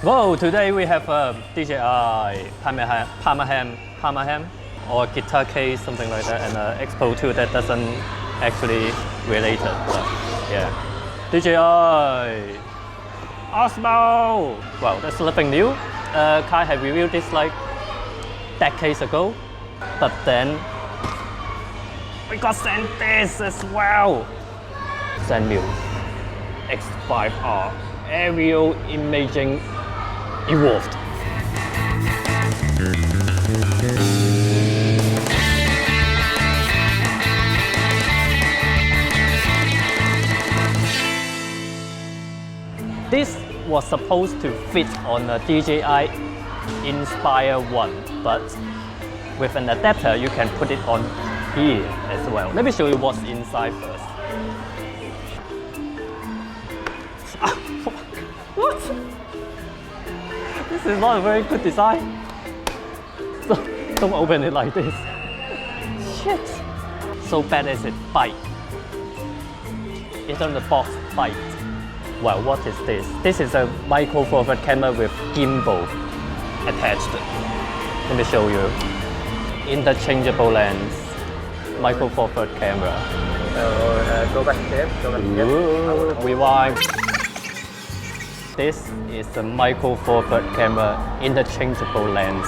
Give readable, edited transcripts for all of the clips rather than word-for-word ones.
Whoa, today we have a DJI Parma or guitar case, something like that, and an Expo 2 that doesn't actually related, but yeah. DJI Osmo! Well, that's nothing new. Kai had reviewed this like decades ago, but then we got sent this as well. Zenmuse X5R aerial imaging evolved. This was supposed to fit on a DJI Inspire 1, but with an adapter you can put it on here as well. Let me show you what's inside first. What? This is not a very good design. So don't open it like this. Shit. So bad as it bite. It's on the box bite. Well, what is this? This is a micro four thirds camera with gimbal attached. Let me show you. Interchangeable lens, micro four thirds camera. Go back here. Rewind. This is a micro four thirds camera, interchangeable lens.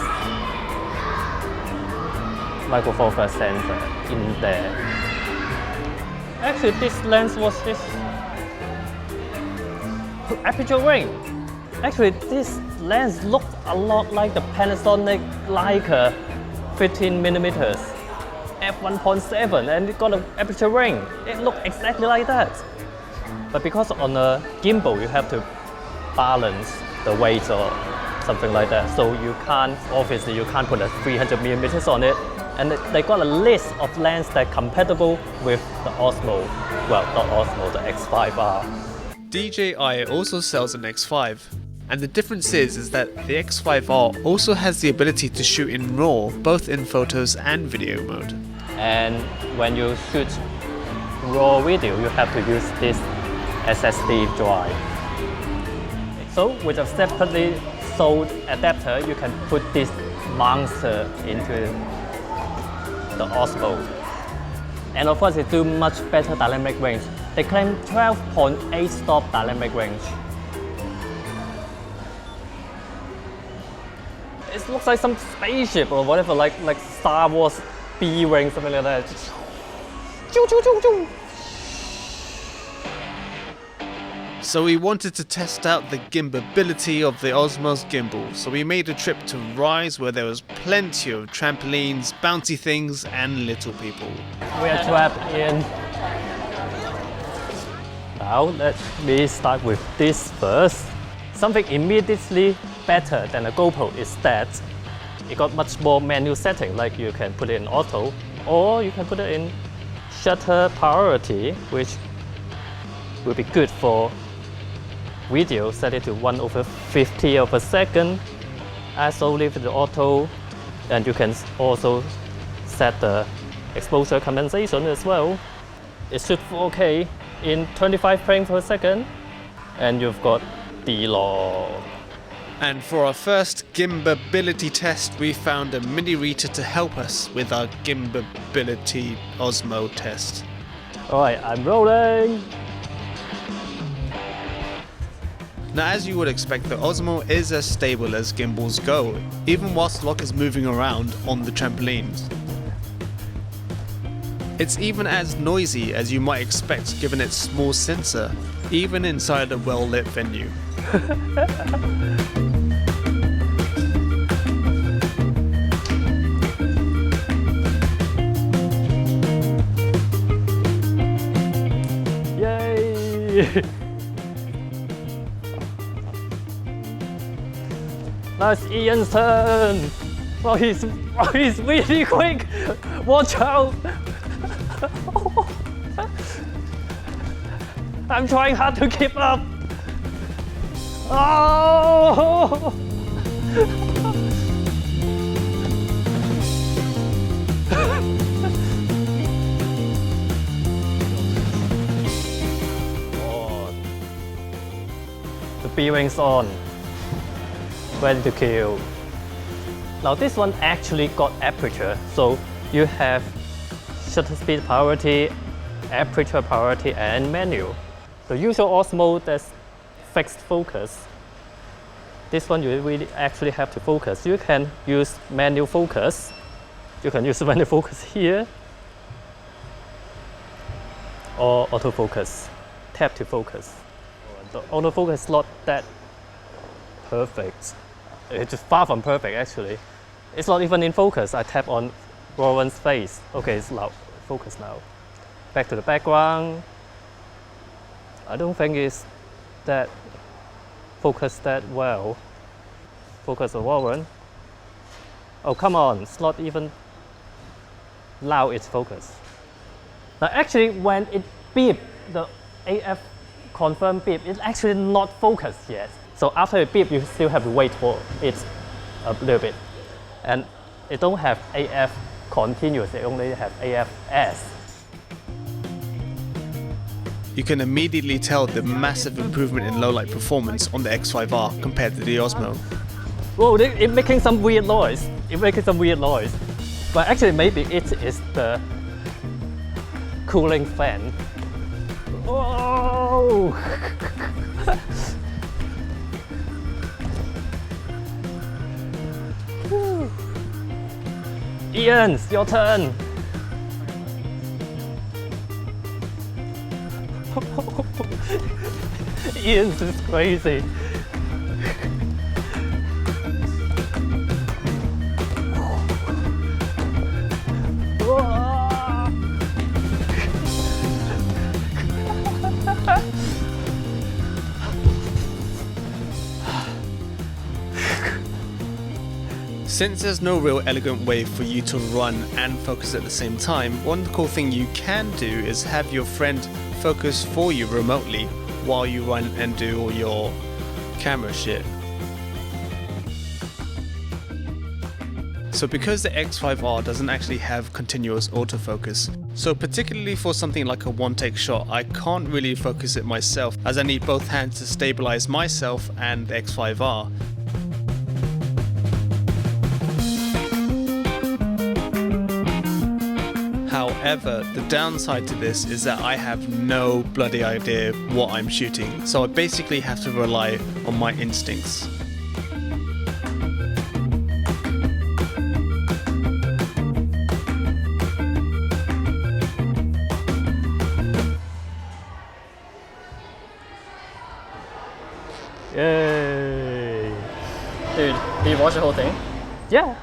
Micro four thirds sensor in there. Actually, this lens was this Aperture ring. Actually, this lens looked a lot like the Panasonic Leica 15mm f1.7, and it got an aperture ring. It looked exactly like that. But because on a gimbal you have to balance the weight or something like that, so you can't, obviously you can't put a 300mm on it. And they got a list of lenses that are compatible with the Osmo. Well, not Osmo, the X5R. DJI also sells an X5, and the difference is that the X5R also has the ability to shoot in RAW, both in photos and video mode. And when you shoot RAW video, you have to use this SSD drive. So with a separately sold adapter, you can put this monster into the Osmo. And of course, it do much better dynamic range. They claim 12.8 stop dynamic range. It looks like some spaceship or whatever, like Star Wars B-wing, something like that. Choo, choo, choo, choo. So we wanted to test out the gimbalbility of the Osmo's gimbal, so we made a trip to Ryze where there was plenty of trampolines, bouncy things and little people. We are trapped in. Now let me start with this first. Something immediately better than a GoPro is that it got much more menu setting, like you can put it in auto or you can put it in shutter priority, which will be good for video. Set it to 1/50 of a second. ISO leave it auto, and you can also set the exposure compensation as well. It shoot 4K in 25 frames per second, and you've got D-Log. And for our first gimbalbility test, we found a mini reader to help us with our gimbalbility Osmo test. Alright, I'm rolling! Now, as you would expect, the Osmo is as stable as gimbals go, even whilst Locke is moving around on the trampolines. It's even as noisy as you might expect given its small sensor, even inside a well-lit venue. Yay! Now it's Ian's turn. Oh, he's really quick. Watch out. I'm trying hard to keep up. Oh! The B-wing's on. ready to kill. Now this one actually got aperture, so you have shutter speed priority, aperture priority, and manual. The usual Osmo, that's fixed focus. This one you really actually have to focus. You can use manual focus. You can use manual focus here, or autofocus, tap to focus. The autofocus is not that perfect. It's far from perfect actually. It's not even in focus. I tap on Rowan's face. Okay, it's now focus now. Back to the background. I don't think it's that focused that well. Focus on Rowan. Oh, come on, it's not even now it's focus. Now actually when it beep, the AF confirm beep, it's actually not focused yet. So after it beep, you still have to wait for it a little bit. And it don't have AF continuous, it only have AFS. You can immediately tell the massive improvement in low light performance on the X5R compared to the Osmo. Whoa, it's making some weird noise. It's making some weird noise. But actually maybe it is the cooling fan. Whoa! Ian, it's your turn. Ian, this is crazy. Since there's no real elegant way for you to run and focus at the same time, one cool thing you can do is have your friend focus for you remotely while you run and do all your camera shit. So because the X5R doesn't actually have continuous autofocus, so particularly for something like a one-take shot, I can't really focus it myself as I need both hands to stabilize myself and the X5R. However, the downside to this is that I have no bloody idea what I'm shooting, so I basically have to rely on my instincts. Yay! Dude, did you watch the whole thing? Yeah.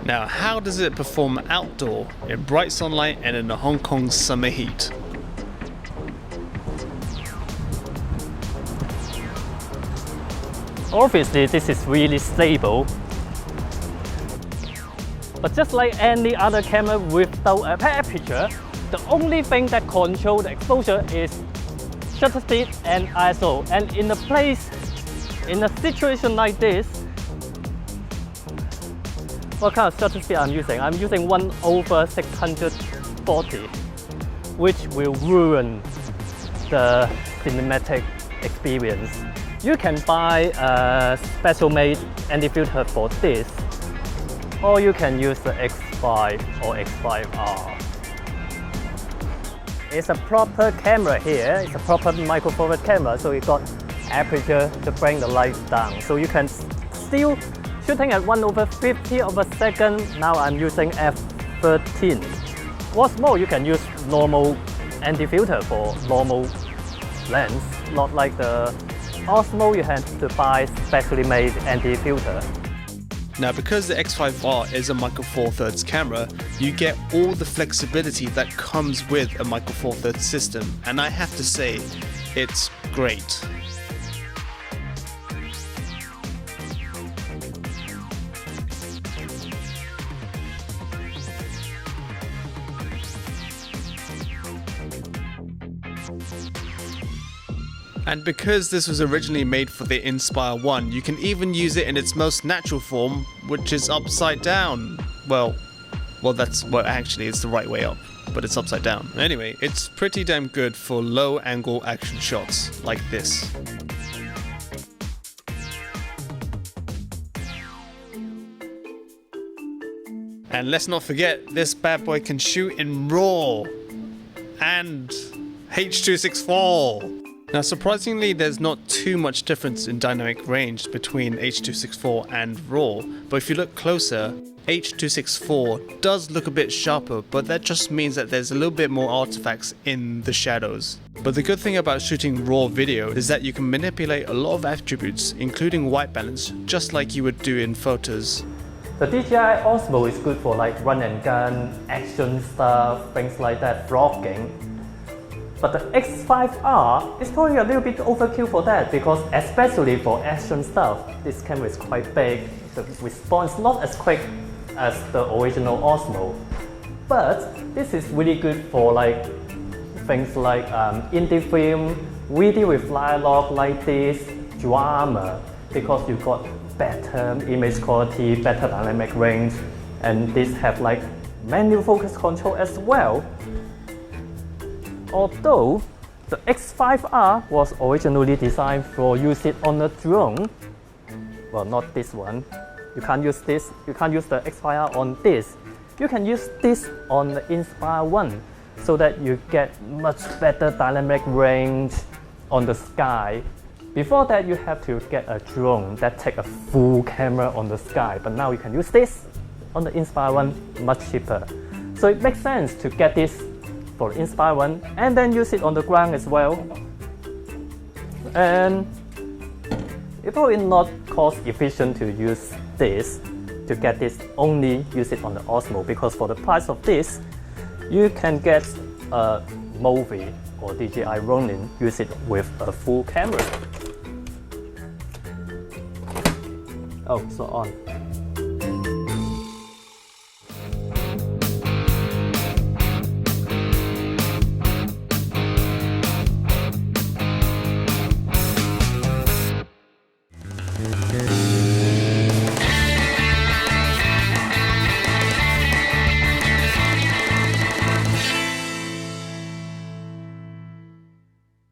Now, how does it perform outdoor in bright sunlight and in the Hong Kong summer heat? Obviously, this is really stable. But just like any other camera without an aperture, the only thing that controls the exposure is shutter speed and ISO. And in a situation like this, what kind of shutter speed I'm using? I'm using 1/640, which will ruin the cinematic experience. You can buy a special made anti-filter for this, or you can use the X5 or X5R. It's a proper camera here, it's a proper micro four thirds camera, so it got aperture to bring the light down. So you can still shooting at 1/50 of a second. Now I'm using f13. What's more, you can use normal anti-filter for normal lens, not like the Osmo, you have to buy specially made anti-filter. Now, because the X5R is a micro four thirds camera, you get all the flexibility that comes with a micro four thirds system, and I have to say, it's great. And because this was originally made for the Inspire 1, you can even use it in its most natural form, which is upside down. Well, actually it's the right way up, but it's upside down. Anyway, it's pretty damn good for low angle action shots like this. And let's not forget, this bad boy can shoot in RAW and H.264. Now surprisingly, there's not too much difference in dynamic range between H.264 and RAW, but if you look closer, H.264 does look a bit sharper, but that just means that there's a little bit more artifacts in the shadows. But the good thing about shooting RAW video is that you can manipulate a lot of attributes, including white balance, just like you would do in photos. The DJI Osmo is good for like run and gun, action stuff, things like that, vlogging. But the X5R is probably a little bit overkill for that, because especially for action stuff, this camera is quite big. The response not as quick as the original Osmo. But this is really good for like things like indie film, video with dialogue like this, drama, because you got better image quality, better dynamic range, and this have like manual focus control as well. Although the X5R was originally designed for use it on a drone, well, not this one. You can't use this. You can't use the X5R on this. You can use this on the Inspire 1, so that you get much better dynamic range on the sky. Before that, you have to get a drone that take a full camera on the sky, but now you can use this on the Inspire 1 much cheaper. So it makes sense to get this for the Inspire 1 and then use it on the ground as well. And it's probably not cost efficient to use this, to get this only use it on the Osmo, because for the price of this, you can get a movie or DJI Ronin, use it with a full camera. Oh, so on.